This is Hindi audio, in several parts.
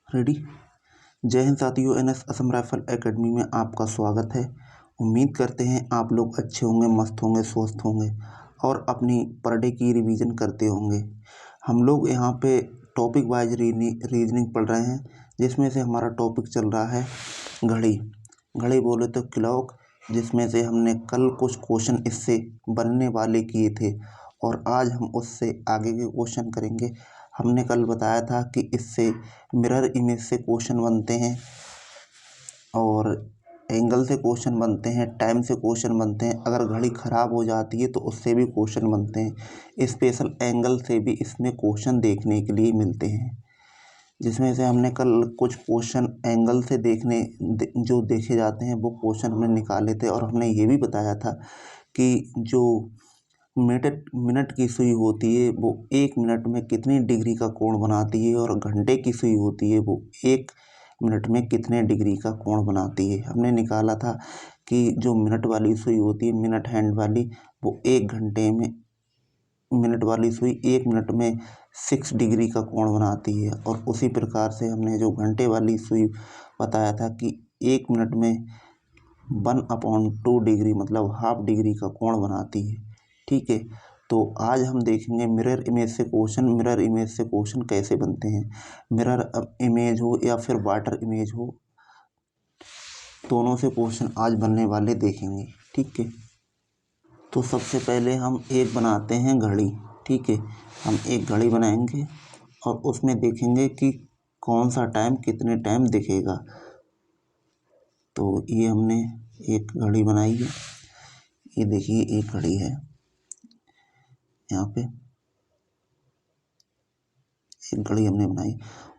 रेडी। जय हिंद साथियों, एनएस असम राइफल एकेडमी में आपका स्वागत है। उम्मीद करते हैं आप लोग अच्छे होंगे, मस्त होंगे, स्वस्थ होंगे और अपनी पर डे की रिवीजन करते होंगे। हम लोग यहाँ पे टॉपिक वाइज रीजनिंग पढ़ रहे हैं, जिसमें से हमारा टॉपिक चल रहा है घड़ी। घड़ी बोले तो क्लॉक, जिसमें से हमने कल कुछ क्वेश्चन इससे बनने वाले किए थे और आज हम उससे आगे के क्वेश्चन करेंगे। हमने कल बताया था कि इससे मिरर इमेज से क्वेश्चन बनते हैं और एंगल से क्वेश्चन बनते हैं, टाइम से क्वेश्चन बनते हैं। अगर घड़ी ख़राब हो जाती है तो उससे भी क्वेश्चन बनते हैं। स्पेशल एंगल से भी इसमें क्वेश्चन देखने के लिए मिलते हैं, जिसमें से हमने कल कुछ क्वेश्चन एंगल से जो देखे जाते हैं वो क्वेश्चन हमने निकाले थे। और हमने ये भी बताया था कि जो मिनट की सुई होती है वो 1 मिनट में कितनी डिग्री का कोण बनाती है और घंटे की सुई होती है वो 1 मिनट में कितने डिग्री का कोण बनाती है। हमने निकाला था कि जो मिनट वाली सुई होती है, मिनट हैंड वाली, वो 1 घंटे में, मिनट वाली सुई 1 मिनट में 6 डिग्री का कोण बनाती है। और उसी प्रकार से हमने जो घंटे वाली सुई बताया था कि 1 मिनट में 1/2 डिग्री मतलब हाफ डिग्री का कोण बनाती है। ठीक है, तो आज हम देखेंगे मिरर इमेज से क्वेश्चन। मिरर इमेज से क्वेश्चन कैसे बनते हैं। मिरर इमेज हो या फिर वाटर इमेज हो, दोनों से क्वेश्चन आज बनने वाले देखेंगे। ठीक है, तो सबसे पहले हम एक बनाते हैं घड़ी। ठीक है, हम एक घड़ी बनाएंगे और उसमें देखेंगे कि कौन सा टाइम कितने टाइम दिखेगा। तो ये हमने एक घड़ी बनाई है। ये देखिए, एक घड़ी है, यहाँ पे एक घड़ी हमने बनाई।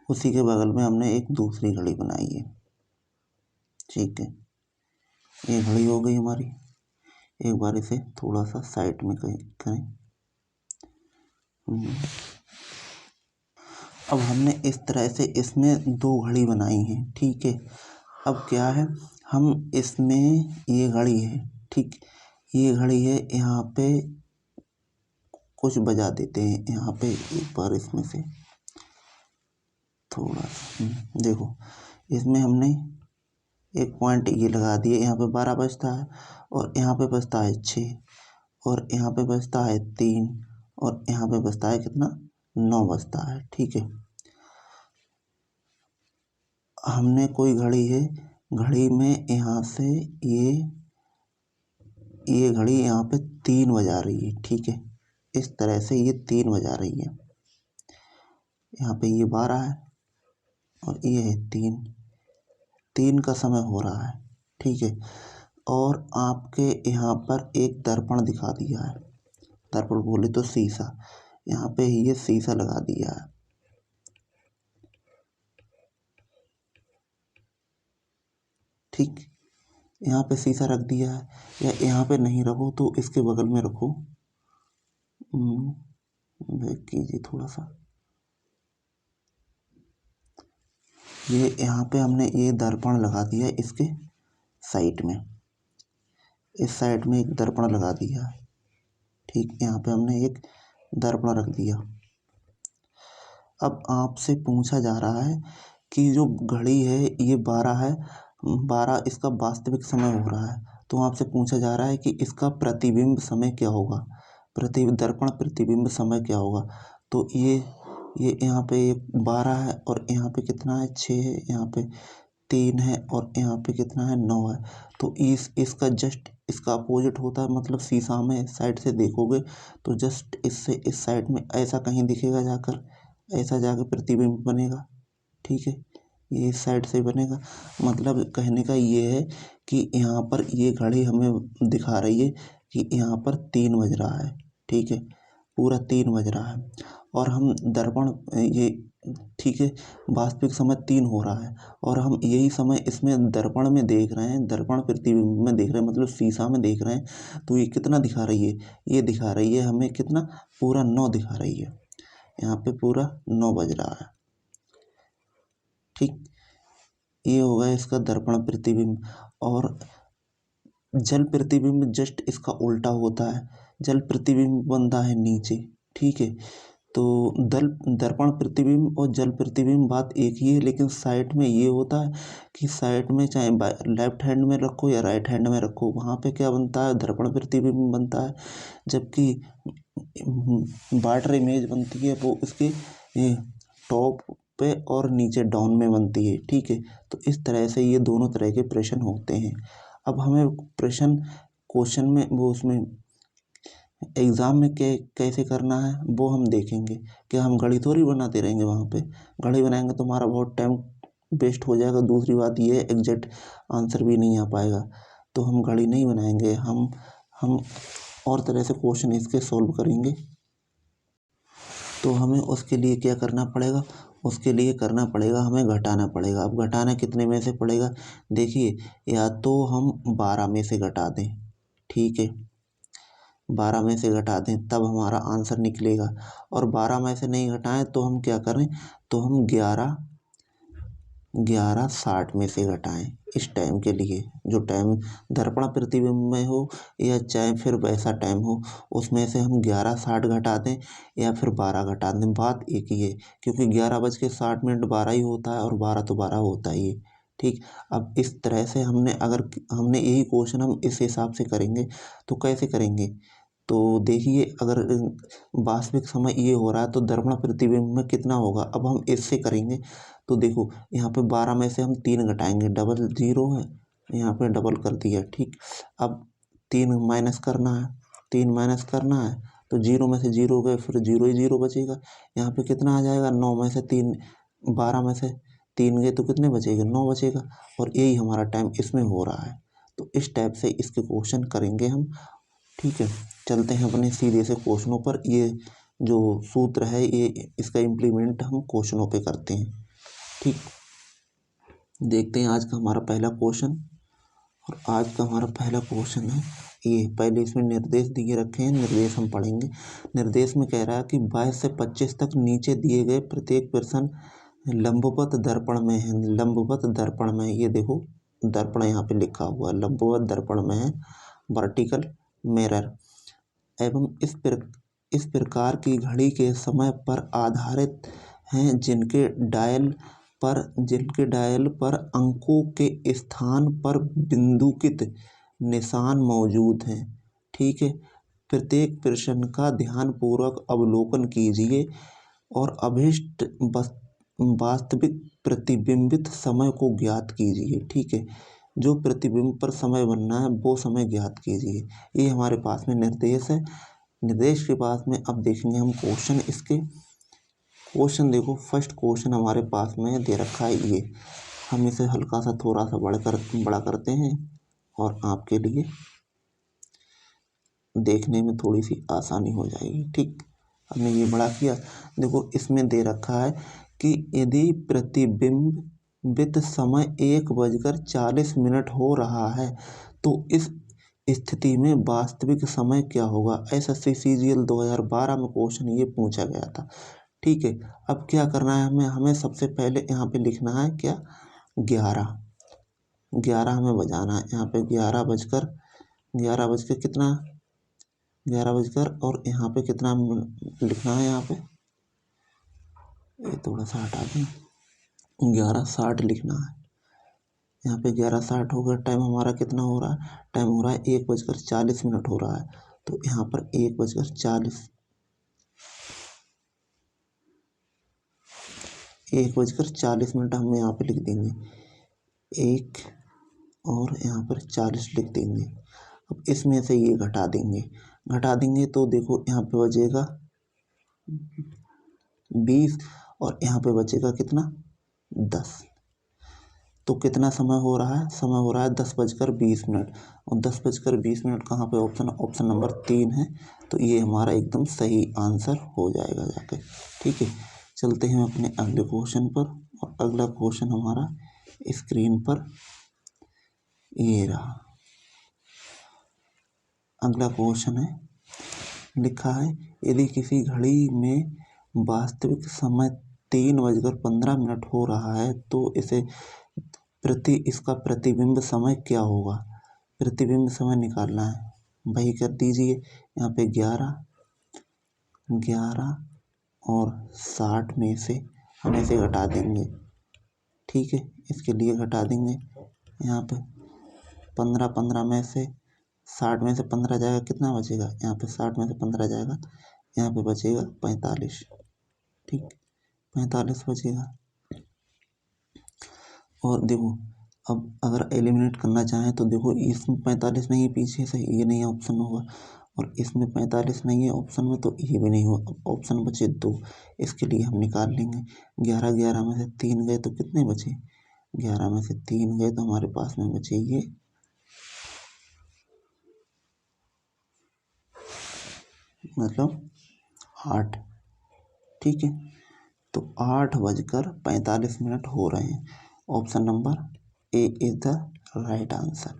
उसी के बगल में हमने एक दूसरी घड़ी बनाई है। ठीक है, ये घड़ी हो गई हमारी। एक बार इसे थोड़ा सा साइड में करें। अब हमने इस तरह से इसमें 2 घड़ी बनाई हैं। ठीक है, अब क्या है, हम इसमें ये घड़ी है, ठीक, ये घड़ी है, यहाँ पे कुछ बजा देते हैं। यहाँ पे एक बार इसमें से थोड़ा देखो, इसमें हमने एक पॉइंट ये लगा दिए। यहाँ पे 12 बजता है और यहाँ पे बजता है 6 और यहाँ पे बजता है 3 और यहाँ पे बजता है कितना, 9 बजता है। ठीक है, हमने कोई घड़ी है, घड़ी में यहाँ से ये घड़ी यहाँ पे 3 बजा रही है। ठीक है, इस तरह से ये 3 बजा रही है। यहाँ पे ये 12 है और ये है 3 का समय हो रहा है। ठीक है, और आपके यहाँ पर एक दर्पण दिखा दिया है। दर्पण बोले तो शीशा, यहाँ पे ये शीशा लगा दिया है। ठीक, यहाँ पे शीशा रख दिया है, या यहाँ पे नहीं रखो तो इसके बगल में रखो। बैक कीजिए थोड़ा सा। ये यहाँ पे हमने ये दर्पण लगा दिया इसके साइड में, इस साइड में एक दर्पण लगा दिया। ठीक, यहाँ पे हमने एक दर्पण रख दिया। अब आपसे पूछा जा रहा है कि जो घड़ी है ये 12 है, 12 इसका वास्तविक समय हो रहा है। तो आपसे पूछा जा रहा है कि इसका प्रतिबिंब समय क्या होगा, दर्पण प्रतिबिंब समय क्या होगा। तो ये यहाँ पे 12 है और यहाँ पे कितना है, 6 है, यहाँ पे 3 है और यहाँ पे कितना है, 9 है। तो इसका जस्ट इसका अपोजिट होता है, मतलब शीशा में साइड से देखोगे तो जस्ट इससे इस साइड में ऐसा कहीं दिखेगा जाकर, ऐसा जाकर प्रतिबिंब बनेगा। ठीक है, ये इस साइड से बनेगा। मतलब कहने का ये है कि यहाँ पर ये घड़ी हमें दिखा रही है कि यहाँ पर 3 बज रहा है। ठीक है, पूरा 3 बज रहा है और हम दर्पण ये, ठीक है, वास्तविक समय 3 हो रहा है और हम यही समय इसमें दर्पण में देख रहे हैं, दर्पण प्रतिबिंब में देख रहे हैं, मतलब शीशा में देख रहे हैं। तो ये कितना दिखा रही है, ये दिखा रही है हमें कितना, पूरा 9 दिखा रही है। यहाँ पे पूरा 9 बज रहा है। ठीक, ये होगा इसका दर्पण प्रतिबिंब। और जल प्रतिबिंब जस्ट इसका उल्टा होता है। जल प्रतिबिंब बनता है नीचे। ठीक है, तो दर्पण प्रतिबिंब और जल प्रतिबिंब बात एक ही है, लेकिन साइड में ये होता है कि साइड में चाहे लेफ्ट हैंड में रखो या राइट हैंड में रखो, वहाँ पे क्या बनता है, दर्पण प्रतिबिंब बनता है। जबकि वाटर इमेज बनती है वो इसके टॉप पे और नीचे डाउन में बनती है। ठीक है, तो इस तरह से ये दोनों तरह के प्रश्न होते हैं। अब हमें प्रश्न क्वेश्चन में वो उसमें एग्ज़ाम में कैसे करना है वो हम देखेंगे। क्या हम घड़ी थोड़ी बनाते रहेंगे, वहाँ पे घड़ी बनाएंगे तो हमारा बहुत टाइम वेस्ट हो जाएगा। दूसरी बात ये है एग्जैक्ट आंसर भी नहीं आ पाएगा, तो हम घड़ी नहीं बनाएंगे, हम और तरह से क्वेश्चन इसके सॉल्व करेंगे। तो हमें उसके लिए क्या करना पड़ेगा, उसके लिए करना पड़ेगा हमें घटाना पड़ेगा। अब घटाना कितने में से पड़ेगा, देखिए या तो हम 12 में से घटा दें, ठीक है, 12 में से घटा दें तब हमारा आंसर निकलेगा। और 12 में से नहीं घटाएं तो हम क्या करें, तो हम 11:60 में से घटाएं। इस टाइम के लिए जो टाइम दर्पण प्रतिबिंब में हो या चाहे फिर वैसा टाइम हो, उसमें से हम 11:60 घटा दें या फिर 12 घटा दें, बात एक ही है। क्योंकि 11:60 12 ही होता है और 12 तो 12 होता ही है। ठीक, अब इस तरह से हमने यही क्वेश्चन हम इस हिसाब से करेंगे। तो कैसे करेंगे, तो देखिए अगर वास्तविक समय ये हो रहा है तो दर्पण प्रतिबिंब में कितना होगा। अब हम इससे करेंगे तो देखो यहाँ पे 12 में से हम 3 घटाएंगे, डबल जीरो है, यहाँ पे डबल कर दिया। ठीक, अब 3 माइनस करना है, 3 माइनस करना है तो जीरो में से जीरो गए, फिर जीरो ही जीरो बचेगा। यहाँ पे कितना आ जाएगा, 9 में से 3, 12 में से 3 गए तो कितने बचेगा, 9 बचेगा। और यही हमारा टाइम इसमें हो रहा है। तो इस टाइप से इसके क्वेश्चन करेंगे हम। ठीक है, चलते हैं अपने सीधे से क्वेश्चनों पर। ये जो सूत्र है ये इसका इम्प्लीमेंट हम क्वेश्चनों पे करते हैं। ठीक, देखते हैं आज का हमारा पहला क्वेश्चन। और आज का हमारा पहला क्वेश्चन है ये, पहले इसमें निर्देश दिए रखे हैं, निर्देश हम पढ़ेंगे। निर्देश में कह रहा है कि 22 से 25 तक नीचे दिए गए प्रत्येक प्रश्न लंबवत दर्पण में है। लंबवत दर्पण में, ये देखो दर्पण यहाँ पे लिखा हुआ है, लंबवत दर्पण में है, वर्टिकल मिरर, एवं इस प्रकार की घड़ी के समय पर आधारित हैं जिनके डायल पर अंकों के स्थान पर बिंदुकित निशान मौजूद हैं। ठीक है, प्रत्येक प्रश्न का ध्यानपूर्वक अवलोकन कीजिए और अभीष्ट वास्तविक प्रतिबिंबित समय को ज्ञात कीजिए। ठीक है, जो प्रतिबिंब पर समय बनना है वो समय ज्ञात कीजिए। ये हमारे पास में निर्देश है। निर्देश के पास में अब देखेंगे हम क्वेश्चन। इसके क्वेश्चन देखो, फर्स्ट क्वेश्चन हमारे पास में दे रखा है ये, हम इसे हल्का सा थोड़ा सा बड़ा करते हैं और आपके लिए देखने में थोड़ी सी आसानी हो जाएगी। ठीक, हमने ये बड़ा किया। देखो इसमें दे रखा है कि यदि प्रतिबिंबित समय 1:40 हो रहा है तो इस स्थिति में वास्तविक समय क्या होगा। SSC CGL 2012 में क्वेश्चन ये पूछा गया था। ठीक है, अब क्या करना है हमें सबसे पहले यहाँ पे लिखना है क्या, 11 हमें बजाना है। यहाँ पे 11 बजकर कितना, 11 बजकर और यहाँ पे कितना लिखना है, यहाँ पे ये थोड़ा सा हटा दें, 11:60 लिखना है। यहाँ पे 11:60 होगा। टाइम हमारा कितना हो रहा है, टाइम हो रहा है 1:40 हो रहा है। तो यहाँ पर 1:40 हम यहाँ पे लिख देंगे, 1 और यहाँ पर 40 लिख देंगे। अब इसमें से ये घटा देंगे तो देखो यहाँ पे बचेगा 20 और यहाँ पे बचेगा कितना, 10। तो कितना समय हो रहा है, समय हो रहा है 10:20। और 10:20 कहाँ पे ऑप्शन नंबर 3 है। तो ये हमारा एकदम सही आंसर हो जाएगा जाके। ठीक है, चलते हैं अपने अगले क्वेश्चन पर। और अगला क्वेश्चन हमारा स्क्रीन पर ये रहा। अगला क्वेश्चन है, लिखा है यदि किसी घड़ी में वास्तविक समय 3:15 हो रहा है तो इसका प्रतिबिंब समय क्या होगा। प्रतिबिंब समय निकालना है, वही कर दीजिए। यहाँ पे 11 और 60 में से हम इसे घटा देंगे। ठीक है, इसके लिए घटा देंगे। यहाँ पे 15 में से 60 में से 15 जाएगा, कितना बचेगा? यहाँ पे 60 में से 15 जाएगा, यहाँ पे बचेगा 45। ठीक, 45 बचेगा। और देखो, अब अगर एलिमिनेट करना चाहें तो देखो, इसमें 45 नहीं है, पीछे से ये नहीं है, ऑप्शन होगा। और इसमें 45 नहीं है ऑप्शन में, तो ये भी नहीं होगा। अब ऑप्शन बचे 2, इसके लिए हम निकाल लेंगे। 11 में से 3 गए तो कितने बचे? 11 में से 3 गए तो हमारे पास में बचे ये, मतलब 8। ठीक है, तो 8:45 हो रहे हैं। Option number A is the right answer.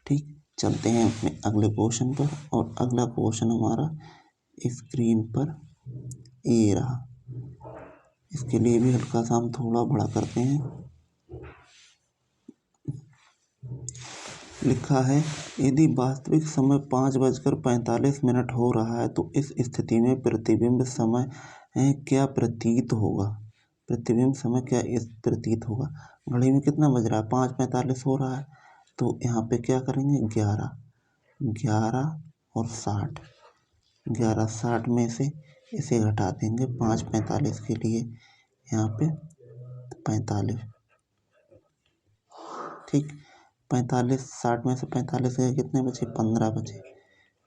ठीक, चलते हैं अपने अगले क्वेश्चन पर। और अगला क्वेश्चन हमारा स्क्रीन पर ये रहा। इसके लिए भी हल्का सा हम थोड़ा बड़ा करते हैं। लिखा है, यदि वास्तविक समय 5:45 हो रहा है तो इस स्थिति में प्रतिबिंब समय क्या प्रतीत होगा? प्रतिबिंब समय क्या इस प्रतीत होगा? घड़ी में कितना बज रहा है? 5:45 हो रहा है। तो यहाँ पे क्या करेंगे? 11 और 60, 11-60 में से इसे घटा देंगे 5:45 के लिए, यहाँ पे 45। ठीक, 45, 60 में से 45 गए, कितने बचे? 15 बचे।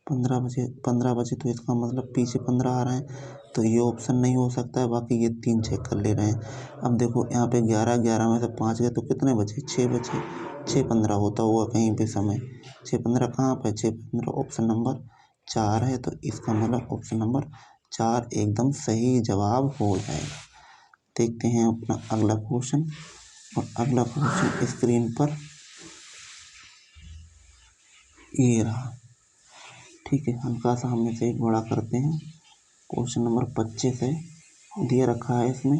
15 बचे तो इसका मतलब पीछे 15 आ रहे हैं, तो ये ऑप्शन नहीं हो सकता है। बाकी ये 3 चेक कर ले रहे हैं। अब देखो, यहाँ पे 11 में से 5 गए तो कितने बचे? 6 बचे। 6:15 होता हुआ कहीं पे समय, 6:15 कहाँ पे? 6:15 ऑप्शन नंबर 4 है। तो इसका मतलब ऑप्शन नंबर 4 एकदम सही जवाब हो जाएगा। देखते हैं अपना अगला क्वेश्चन। और अगला क्वेश्चन स्क्रीन पर ये रहा। ठीक है, हल्का सा हम इसे बड़ा करते हैं। क्वेश्चन नंबर 25 है, दिया रखा है इसमें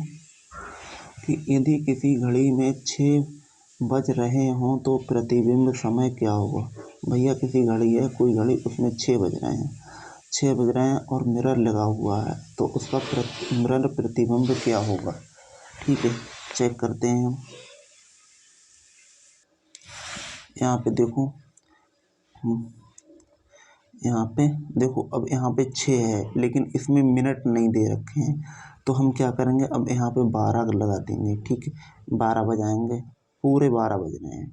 कि यदि किसी घड़ी में 6 बज रहे हों तो प्रतिबिंब समय क्या होगा? भैया किसी घड़ी है, कोई घड़ी, उसमें 6 बज रहे हैं, 6 बज रहे हैं और मिरर लगा हुआ है, तो उसका मिरर प्रतिबिंब क्या होगा? ठीक है, चेक करते हैं हम। यहाँ पे देखो, यहाँ पे देखो, अब यहाँ पे 6 है लेकिन इसमें मिनट नहीं दे रखे हैं, तो हम क्या करेंगे? अब यहाँ पे 12 लगा देंगे। ठीक है, 12 बजाएंगे, पूरे 12 बज रहे हैं।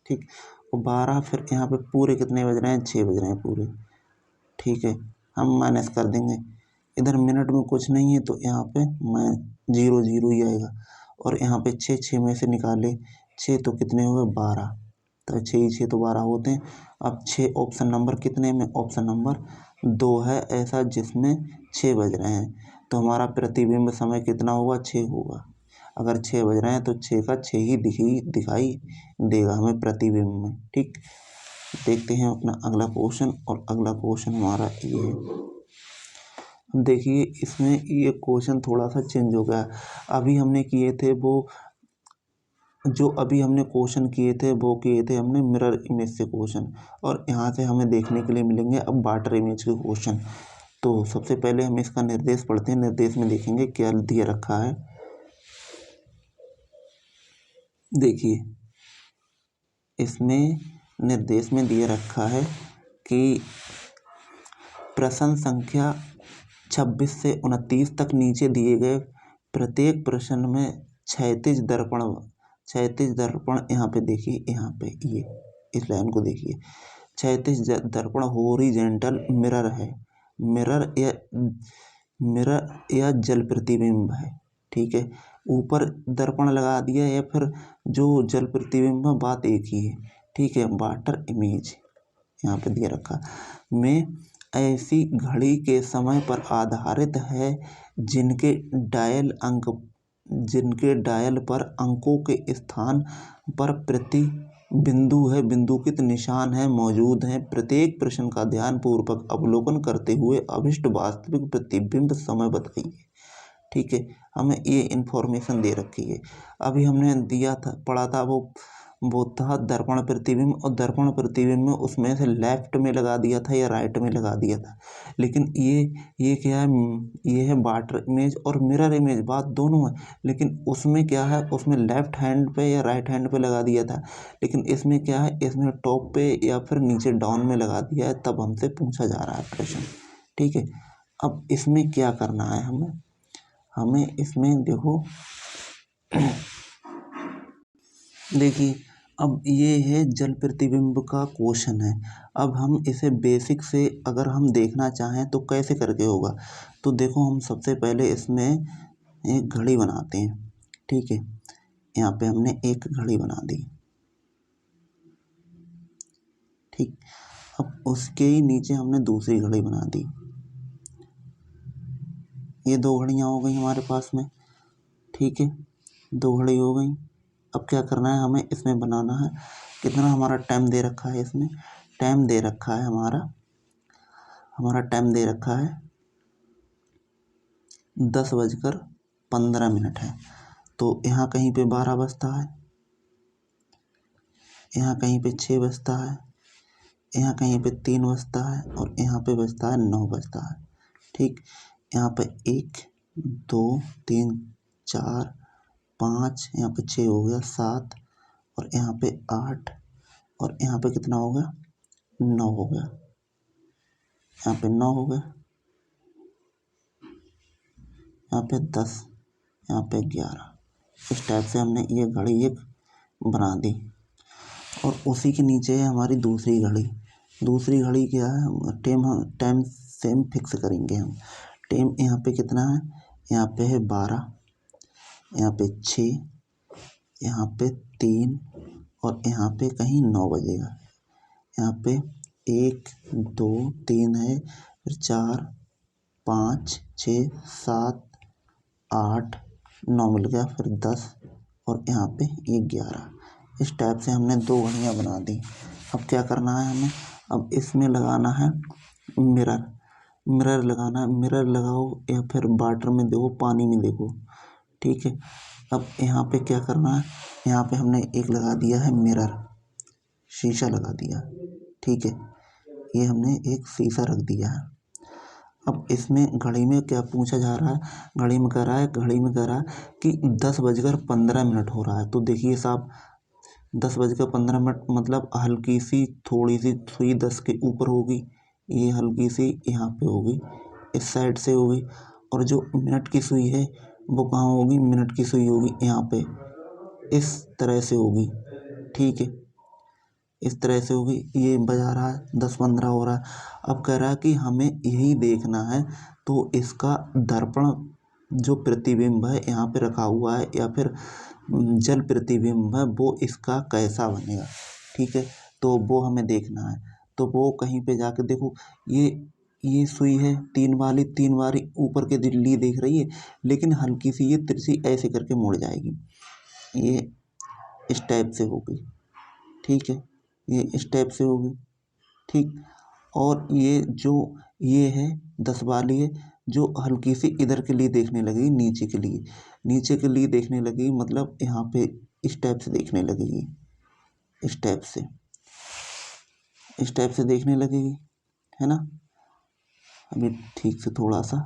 ठीक, और 12 फिर यहाँ पे पूरे कितने बज रहे हैं? 6 बज रहे हैं पूरे। ठीक है, हम माइनस कर देंगे। इधर मिनट में कुछ नहीं है तो यहाँ पे मैं 0 0 ही आएगा। और यहाँ पे 6 में से निकाले 6 तो कितने हो गए? 12। तो 6 6 तो 12 होते हैं। अब 6 ऑप्शन नंबर कितने में? ऑप्शन नंबर 2 है ऐसा जिसमें 6 बज रहे हैं, तो हमारा प्रतिबिंब समय कितना होगा? 6 होगा। अगर 6 बज रहे हैं तो 6 का 6 ही दिखाई देगा हमें प्रतिबिंब में। ठीक, देखते हैं अपना अगला क्वेश्चन। और अगला क्वेश्चन हमारा ये है। देखिए, इसमें ये क्वेश्चन थोड़ा सा चेंज हो गया। अभी हमने किए थे वो, जो अभी हमने क्वेश्चन किए थे वो किए थे हमने मिरर इमेज से क्वेश्चन, और यहाँ से हमें देखने के लिए मिलेंगे अब वाटर इमेज के क्वेश्चन। तो सबसे पहले हम इसका निर्देश पढ़ते हैं। निर्देश में देखेंगे क्या दिया रखा है। देखिए, इसमें निर्देश में दिया रखा है कि प्रश्न संख्या 26 से 29 तक नीचे दिए गए प्रत्येक प्रश्न में क्षैतिज दर्पण, यहाँ पे देखिए, यहाँ पे ये इस लाइन को देखिए, क्षैतिज दर्पण हॉरिजॉन्टल मिरर है, मिरर या जल प्रतिबिंब है। ठीक है, ऊपर दर्पण लगा दिया या फिर जो जल प्रतिबिंब, बात एक ही है। ठीक है, वाटर इमेज यहाँ पे दिया रखा में ऐसी घड़ी के समय पर आधारित है जिनके डायल पर अंकों के स्थान पर प्रति बिंदु है, बिंदुकित निशान है मौजूद हैं। प्रत्येक प्रश्न का ध्यानपूर्वक अवलोकन करते हुए अभिष्ट वास्तविक प्रतिबिंब समय बताइए। ठीक है, हमें ये इन्फॉर्मेशन दे रखी है। अभी हमने दिया था, पढ़ा था वो वो था दर्पण प्रतिबिंब, और दर्पण प्रतिबिंब में उसमें से लेफ्ट में लगा दिया था या राइट में लगा दिया था। लेकिन ये क्या है, ये है वाटर इमेज और मिरर इमेज, बात दोनों है। लेकिन उसमें क्या है, उसमें लेफ्ट हैंड पे या राइट हैंड पे लगा दिया था। लेकिन इसमें क्या है, इसमें टॉप पे या फिर नीचे डाउन में लगा दिया है, तब हमसे पूछा जा रहा है प्रश्न। ठीक है, अब इसमें क्या करना है हमें इसमें देखो देखिए, अब ये है जल प्रतिबिंब का क्वेश्चन है। अब हम इसे बेसिक से अगर हम देखना चाहें तो कैसे करके होगा, तो देखो हम सबसे पहले इसमें एक घड़ी बनाते हैं। ठीक है, यहाँ पे हमने एक घड़ी बना दी। ठीक, अब उसके ही नीचे हमने दूसरी घड़ी बना दी। ये दो घड़ियाँ हो गई हमारे पास में। ठीक है, दो घड़ी हो गई। अब क्या करना है, हमें इसमें बनाना है। कितना हमारा टाइम दे रखा है, इसमें टाइम दे रखा है हमारा टाइम दे रखा है 10:15 है। तो यहाँ कहीं पे 12 बजता है, यहाँ कहीं पे 6 बजता है, यहाँ कहीं पे 3 बजता है, और यहाँ पे बजता है 9 बजता है। ठीक, यहाँ पे 1 2 3 4 5, यहाँ पे 6 हो गया, 7, और यहाँ पे 8, और यहाँ पे कितना हो गया, 9 हो गया। यहाँ पे 9 हो गया, यहाँ पे 10, यहाँ पे 11। इस टाइप से हमने ये घड़ी एक बना दी। और उसी के नीचे है हमारी दूसरी घड़ी। दूसरी घड़ी क्या है, टाइम सेम फिक्स करेंगे हम। टाइम यहाँ पे कितना है, यहाँ पे है 12, यहाँ पे 6, यहाँ पे 3, और यहाँ पे कहीं 9 बजेगा। यहाँ पे 1 2 3 है, फिर 4 5 6 7 8 9 मिल गया, फिर 10, और यहाँ पे 11। इस टाइप से हमने दो घड़ियाँ बना दी। अब क्या करना है हमें, अब इसमें लगाना है मिरर लगाना है। मिरर लगाओ या फिर वाटर में देखो, पानी में देखो। ठीक है, अब यहाँ पे क्या करना है, यहाँ पे हमने एक लगा दिया है मिरर, शीशा लगा दिया। ठीक है, ये हमने एक शीशा रख दिया है। अब इसमें घड़ी में क्या पूछा जा रहा है, घड़ी में कह रहा है कि 10:15 हो रहा है। तो देखिए साहब, 10:15 मतलब हल्की सी थोड़ी सी सुई 10 के ऊपर होगी, ये हल्की सी यहाँ पे होगी, इस साइड से होगी। और जो मिनट की सुई है वो कहाँ होगी, मिनट की सुई होगी यहाँ पे, इस तरह से होगी। ठीक है, इस तरह से होगी। ये बजा रहा है, 10:15 हो रहा है। अब कह रहा है कि हमें यही देखना है, तो इसका दर्पण जो प्रतिबिंब है यहाँ पे रखा हुआ है, या फिर जल प्रतिबिंब है, वो इसका कैसा बनेगा। ठीक है, तो वो हमें देखना है। तो वो कहीं पे जाके देखो, ये सुई है तीन वाली ऊपर के दिल्ली देख रही है, लेकिन हल्की सी ये तिरछी ऐसे करके मुड़ जाएगी, ये इस टाइप से होगी। ठीक है, ये इस टाइप से होगी। ठीक, और ये है 10 वाली है, जो हल्की सी इधर के लिए देखने लगेगी, नीचे के लिए देखने लगेगी, मतलब यहाँ पे इस टाइप से देखने लगेगी, इस टाइप से देखने लगेगी, है ना। अभी ठीक से थोड़ा सा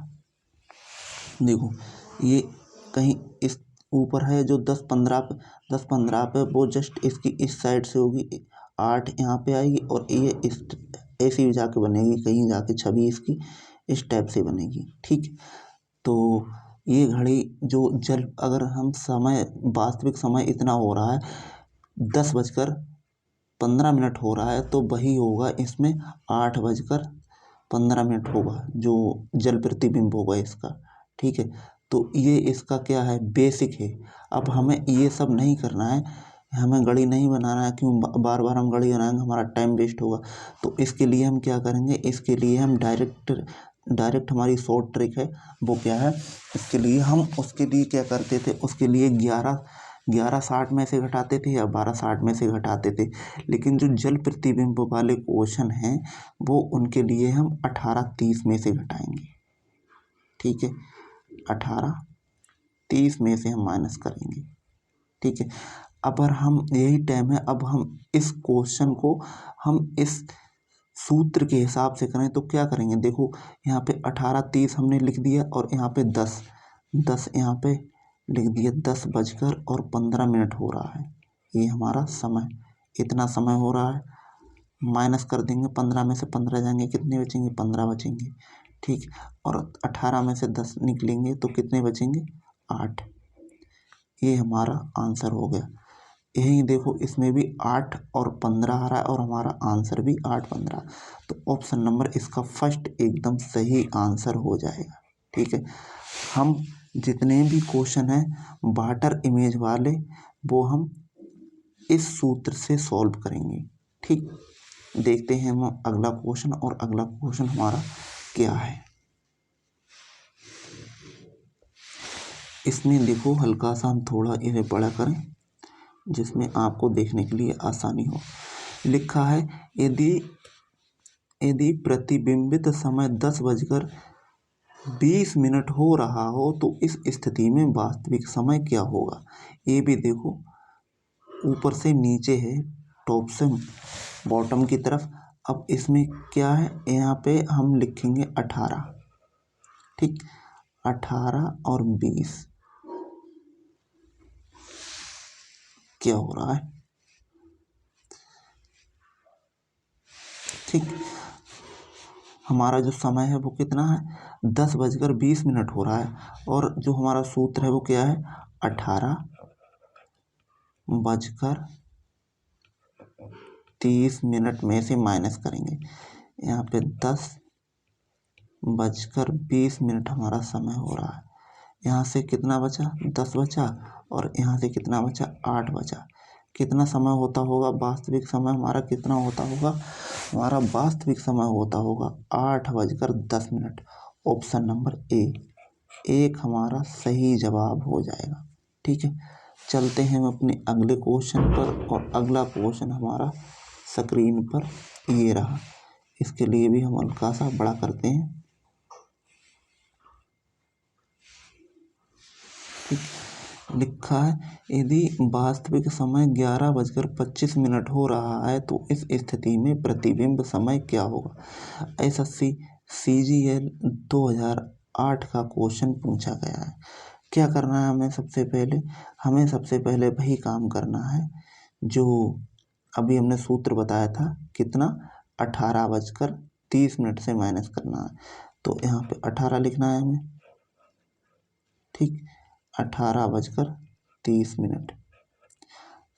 देखो, ये कहीं इस ऊपर है जो 10:15 पे, वो जस्ट इसकी इस साइड से होगी, 8 यहाँ पे आएगी, और ये इस ऐसी भी जाके बनेगी, कहीं जाके छवि इसकी इस टाइप से बनेगी। ठीक, तो ये घड़ी जो अगर हम वास्तविक समय इतना हो रहा है, 10:15 हो रहा है, तो वही होगा इसमें 8:15 होगा, जो जल प्रतिबिंब होगा इसका। ठीक है, तो ये इसका क्या है, बेसिक है। अब हमें ये सब नहीं करना है, हमें घड़ी नहीं बनाना है, क्यों बार बार हम घड़ी बनाएंगे, हमारा टाइम वेस्ट होगा। तो इसके लिए हम क्या करेंगे, इसके लिए हम डायरेक्ट हमारी शॉर्ट ट्रिक है, वो क्या है, उसके लिए क्या करते थे, उसके लिए 11:60 में से घटाते थे या 12:60 में से घटाते थे। लेकिन जो जल प्रतिबिंब वाले क्वेश्चन हैं, वो उनके लिए हम 18:30 में से घटाएंगे। ठीक है, 18:30 में से हम माइनस करेंगे। ठीक है, अब हम यही टाइम है, अब हम इस क्वेश्चन को हम इस सूत्र के हिसाब से करें तो क्या करेंगे। देखो यहाँ पे 18:30 हमने लिख दिया और यहाँ पे 10 यहाँ पे लिख दिया। 10:15 हो रहा है, ये हमारा समय, इतना समय हो रहा है। माइनस कर देंगे, 15 में से 15 जाएंगे, कितने बचेंगे, 15 बचेंगे। ठीक, और 18 में से 10 निकलेंगे तो कितने बचेंगे, 8। ये हमारा आंसर हो गया। यही देखो इसमें भी 8 और 15 आ रहा है और हमारा आंसर भी 8, 15। तो ऑप्शन नंबर इसका फर्स्ट एकदम सही आंसर हो जाएगा। ठीक है, हम जितने भी क्वेश्चन हैं वाटर इमेज वाले वो हम इस सूत्र से सॉल्व करेंगे। ठीक, देखते हैं हम अगला क्वेश्चन, और अगला क्वेश्चन हमारा क्या है। इसमें देखो हल्का सा हम थोड़ा इसे बड़ा करें जिसमें आपको देखने के लिए आसानी हो। लिखा है यदि प्रतिबिंबित समय 10:20 हो रहा हो तो इस स्थिति में वास्तविक समय क्या होगा। ये भी देखो ऊपर से नीचे है, टॉप से बॉटम की तरफ। अब इसमें क्या है, यहाँ पे हम लिखेंगे 18। ठीक, 18 और 20 क्या हो रहा है। ठीक, हमारा जो समय है वो कितना है, 10:20 हो रहा है, और जो हमारा सूत्र है वो क्या है, 18:30 में से माइनस करेंगे। यहाँ पे 10:20 हमारा समय हो रहा है। यहाँ से कितना बचा, 10 बचा, और यहाँ से कितना बचा, 8 बचा। कितना समय होता होगा, वास्तविक समय हमारा कितना होता होगा, हमारा वास्तविक समय होता होगा 8:10। ऑप्शन नंबर ए एक हमारा सही जवाब हो जाएगा। ठीक है, चलते हैं हम अपने अगले क्वेश्चन पर, और अगला क्वेश्चन हमारा स्क्रीन पर ये रहा। इसके लिए भी हम हल्का सा बड़ा करते हैं। ठीक, लिखा है यदि वास्तविक समय 11:25 हो रहा है तो इस स्थिति में प्रतिबिंब समय क्या होगा। एसएससी CGL 2008 का क्वेश्चन पूछा गया है। क्या करना है हमें, सबसे पहले वही काम करना है जो अभी हमने सूत्र बताया था, कितना, 18:30 से माइनस करना है। तो यहाँ पे 18 लिखना है हमें। ठीक, 18:30।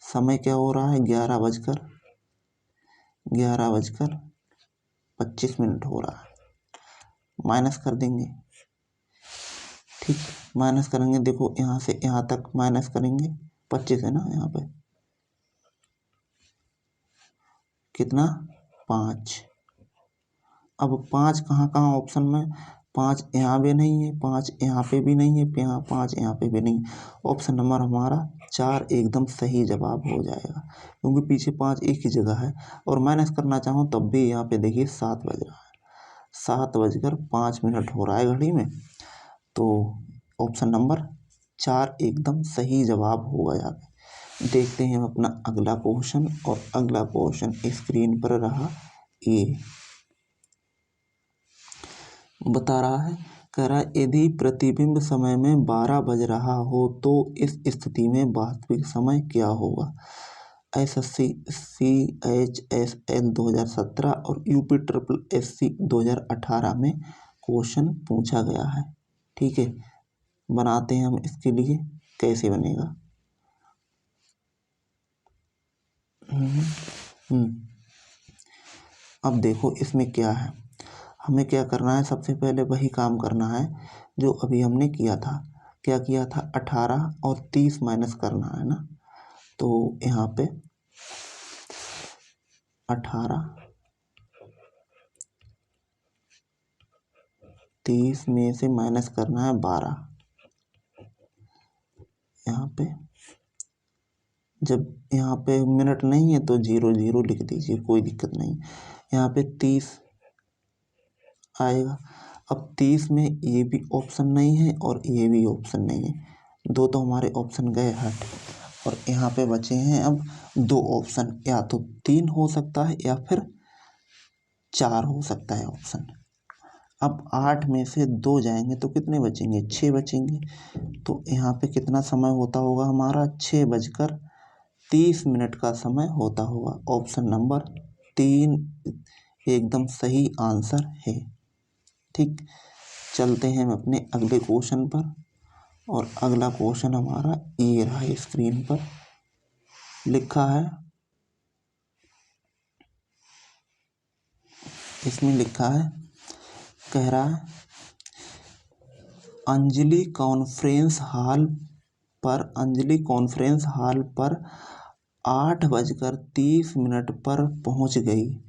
समय क्या हो रहा है, 11:25 हो रहा है। माइनस कर देंगे। ठीक, माइनस करेंगे, देखो यहाँ से यहाँ तक माइनस करेंगे, 25 है ना, यहाँ पे कितना, 5। अब 5 कहाँ कहाँ ऑप्शन में, 5 यहाँ भी नहीं है, 5 यहाँ पे भी नहीं है, 5 यहाँ पे भी नहीं। ऑप्शन नंबर हमारा 4 एकदम सही जवाब हो जाएगा, क्योंकि पीछे 5 एक ही जगह है। और माइनस करना चाहूँ तब भी यहाँ पे देखिए 7 बज रहा है, 7:05 हो रहा है घड़ी में। तो ऑप्शन नंबर 4 एकदम सही जवाब होगा यहाँ पे। देखते हैं हम अपना अगला क्वेश्चन, और अगला क्वेश्चन स्क्रीन पर रहा। ये बता रहा है, कह रहा है यदि प्रतिबिंब समय में 12 बज रहा हो तो इस स्थिति में वास्तविक समय क्या होगा। एसएससी CHSL 2017 और UPSSC 2018 में क्वेश्चन पूछा गया है। ठीक है, बनाते हैं हम इसके लिए, कैसे बनेगा। अब देखो इसमें क्या है, हमें क्या करना है, सबसे पहले वही काम करना है जो अभी हमने किया था। क्या किया था, 18 और 30 माइनस करना है ना। तो यहाँ पे 18, 30 में से माइनस करना है 12। यहाँ पे जब यहाँ पे मिनट नहीं है तो 00 लिख दीजिए, कोई दिक्कत नहीं। यहाँ पे 30 आएगा। अब 30 में ये भी ऑप्शन नहीं है और ये भी ऑप्शन नहीं है, दो तो हमारे ऑप्शन गए हट। और यहाँ पे बचे हैं अब 2 ऑप्शन, या तो 3 हो सकता है या फिर 4 हो सकता है ऑप्शन। अब 8 में से 2 जाएंगे तो कितने बचेंगे, 6 बचेंगे। तो यहाँ पे कितना समय होता होगा हमारा, 6:30 का समय होता होगा। ऑप्शन नंबर 3 एकदम सही आंसर है। ठीक, चलते हैं हम अपने अगले क्वेश्चन पर। और अगला क्वेश्चन हमारा ये रहा स्क्रीन पर लिखा है। इसमें लिखा है, कह रहा है अंजलि कॉन्फ्रेंस हॉल पर 8:30 पर पहुंच गई,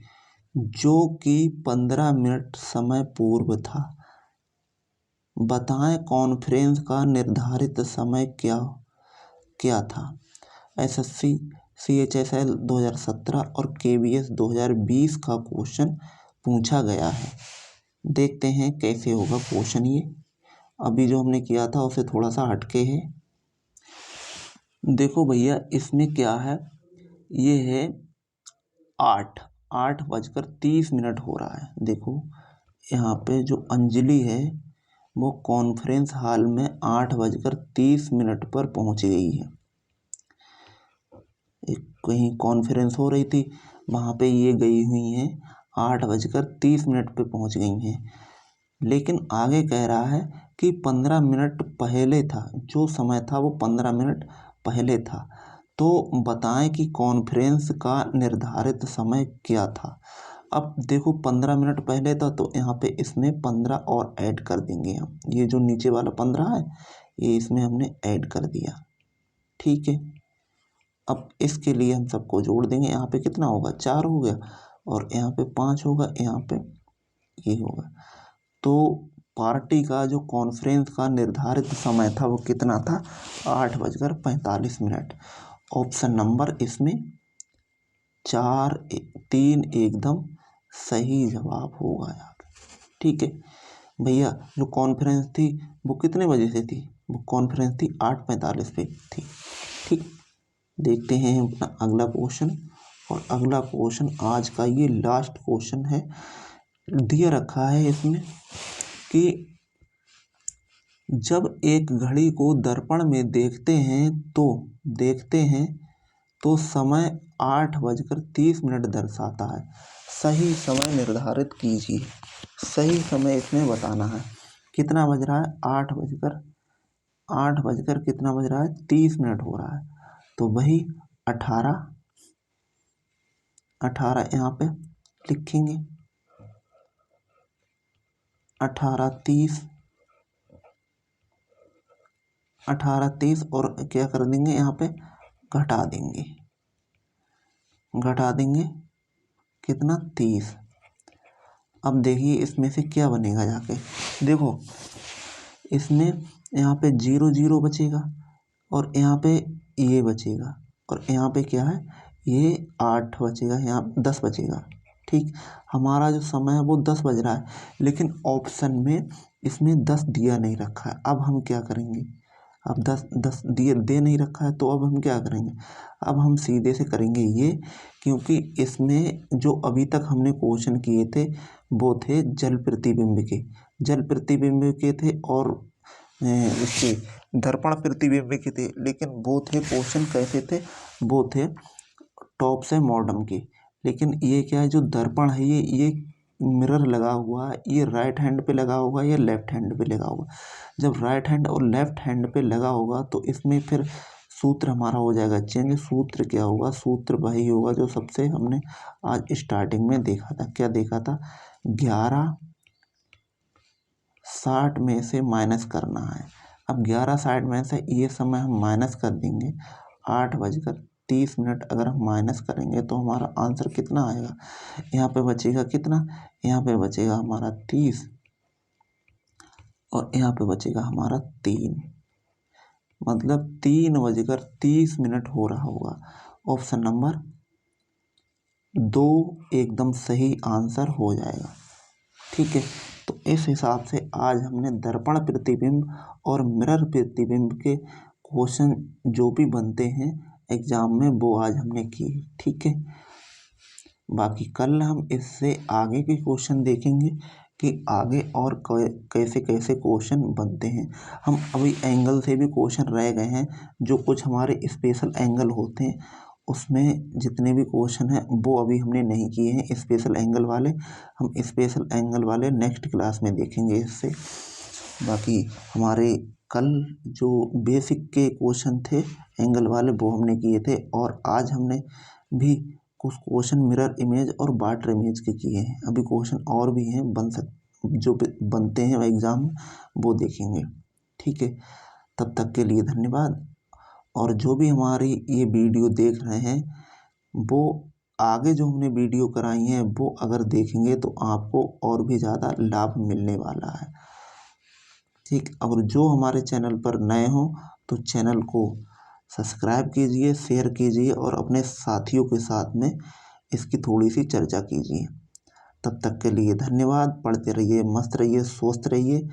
जो कि 15 मिनट समय पूर्व था। बताएं कॉन्फ्रेंस का निर्धारित समय क्या था। एसएससी CHSL 2017 और KVS 2020 का क्वेश्चन पूछा गया है। देखते हैं कैसे होगा क्वेश्चन। ये अभी जो हमने किया था उससे थोड़ा सा हटके है। देखो भैया, इसमें क्या है, ये है 8:30 हो रहा है। देखो यहाँ पे जो अंजलि है वो कॉन्फ्रेंस हॉल में 8:30 पर पहुंच गई है। कहीं कॉन्फ्रेंस हो रही थी, वहाँ पे ये गई हुई हैं, 8:30 पे पहुँच गई हैं। लेकिन आगे कह रहा है कि 15 मिनट पहले था, जो समय था वो 15 मिनट पहले था। तो बताएं कि कॉन्फ्रेंस का निर्धारित समय क्या था। अब देखो 15 मिनट पहले था तो यहाँ पे इसमें 15 और ऐड कर देंगे हम। ये जो नीचे वाला 15 है ये इसमें हमने ऐड कर दिया। ठीक है, अब इसके लिए हम सबको जोड़ देंगे। यहाँ पे कितना होगा, 4 हो गया, और यहाँ पे 5 होगा, यहाँ पे ये होगा। तो पार्टी का जो कॉन्फ्रेंस का निर्धारित समय था वो कितना था, 8:45। ऑप्शन नंबर इसमें 3 एकदम सही जवाब होगा यार। ठीक है भैया, जो कॉन्फ्रेंस थी वो कितने बजे से थी, वो कॉन्फ्रेंस थी 8:45 पे थी। ठीक, देखते हैं अपना अगला क्वेश्चन। और अगला क्वेश्चन आज का ये लास्ट क्वेश्चन है। दिया रखा है इसमें कि जब एक घड़ी को दर्पण में देखते हैं तो समय 8:30 दर्शाता है। सही समय निर्धारित कीजिए। सही समय इसमें बताना है। कितना बज रहा है, 8 बजकर कितना बज रहा है, 30 हो रहा है। तो वही 18 यहाँ पे लिखेंगे, 18:30 और क्या कर देंगे, यहाँ पे घटा देंगे कितना, 30। अब देखिए इसमें से क्या बनेगा, जाके देखो इसमें यहाँ पे 0 बचेगा और यहाँ पे ये बचेगा, और यहाँ पे क्या है, ये 8 बचेगा, यहाँ 10 बचेगा। ठीक, हमारा जो समय है वो 10 बज रहा है, लेकिन ऑप्शन में इसमें 10 दिया नहीं रखा है। अब हम क्या करेंगे, अब 10 दे नहीं रखा है तो अब हम क्या करेंगे, अब हम सीधे से करेंगे ये, क्योंकि इसमें जो अभी तक हमने क्वेश्चन किए थे वो थे जल प्रतिबिंब के थे और इसके दर्पण प्रतिबिंब के थे। लेकिन वो थे क्वेश्चन कैसे थे, वो थे टॉप से मॉडर्न के। लेकिन ये क्या है, जो दर्पण है ये मिरर लगा हुआ है, ये राइट हैंड पे लगा होगा या लेफ्ट हैंड पे लगा होगा। जब राइट हैंड और लेफ्ट हैंड पे लगा होगा तो इसमें फिर सूत्र हमारा हो जाएगा चेंज। सूत्र क्या होगा, सूत्र वही होगा जो सबसे हमने आज स्टार्टिंग में देखा था। क्या देखा था, 11:60 में से माइनस करना है। अब 11:60 में से ये समय हम माइनस कर देंगे, 8:30 अगर हम माइनस करेंगे तो हमारा आंसर कितना आएगा, यहाँ पे बचेगा कितना, यहाँ पे बचेगा हमारा 30 और यहाँ पे बचेगा हमारा 3, मतलब 3:30 हो रहा होगा। ऑप्शन नंबर 2 एकदम सही आंसर हो जाएगा। ठीक है, तो इस हिसाब से आज हमने दर्पण प्रतिबिंब और मिरर प्रतिबिंब के क्वेश्चन जो भी बनते हैं एग्ज़ाम में वो आज हमने किए, ठीक है। बाकी कल हम इससे आगे के क्वेश्चन देखेंगे कि आगे और कैसे कैसे क्वेश्चन बनते हैं। हम अभी एंगल से भी क्वेश्चन रह गए हैं, जो कुछ हमारे स्पेशल एंगल होते हैं उसमें जितने भी क्वेश्चन हैं वो अभी हमने नहीं किए हैं स्पेशल एंगल वाले। हम स्पेशल एंगल वाले नेक्स्ट क्लास में देखेंगे इससे। बाकी हमारे कल जो बेसिक के क्वेश्चन थे एंगल वाले वो हमने किए थे, और आज हमने भी कुछ क्वेश्चन मिरर इमेज और वाटर इमेज के किए हैं। अभी क्वेश्चन और भी हैं जो बनते हैं एग्ज़ाम में वो देखेंगे, ठीक है। तब तक के लिए धन्यवाद। और जो भी हमारी ये वीडियो देख रहे हैं वो आगे जो हमने वीडियो कराई हैं वो अगर देखेंगे तो आपको और भी ज़्यादा लाभ मिलने वाला है, ठीक। और जो हमारे चैनल पर नए हों तो चैनल को सब्सक्राइब कीजिए, शेयर कीजिए और अपने साथियों के साथ में इसकी थोड़ी सी चर्चा कीजिए। तब तक के लिए धन्यवाद। पढ़ते रहिए, मस्त रहिए, स्वस्थ रहिए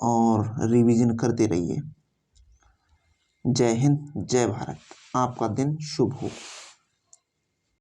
और रिवीजन करते रहिए। जय हिंद, जय भारत। आपका दिन शुभ हो।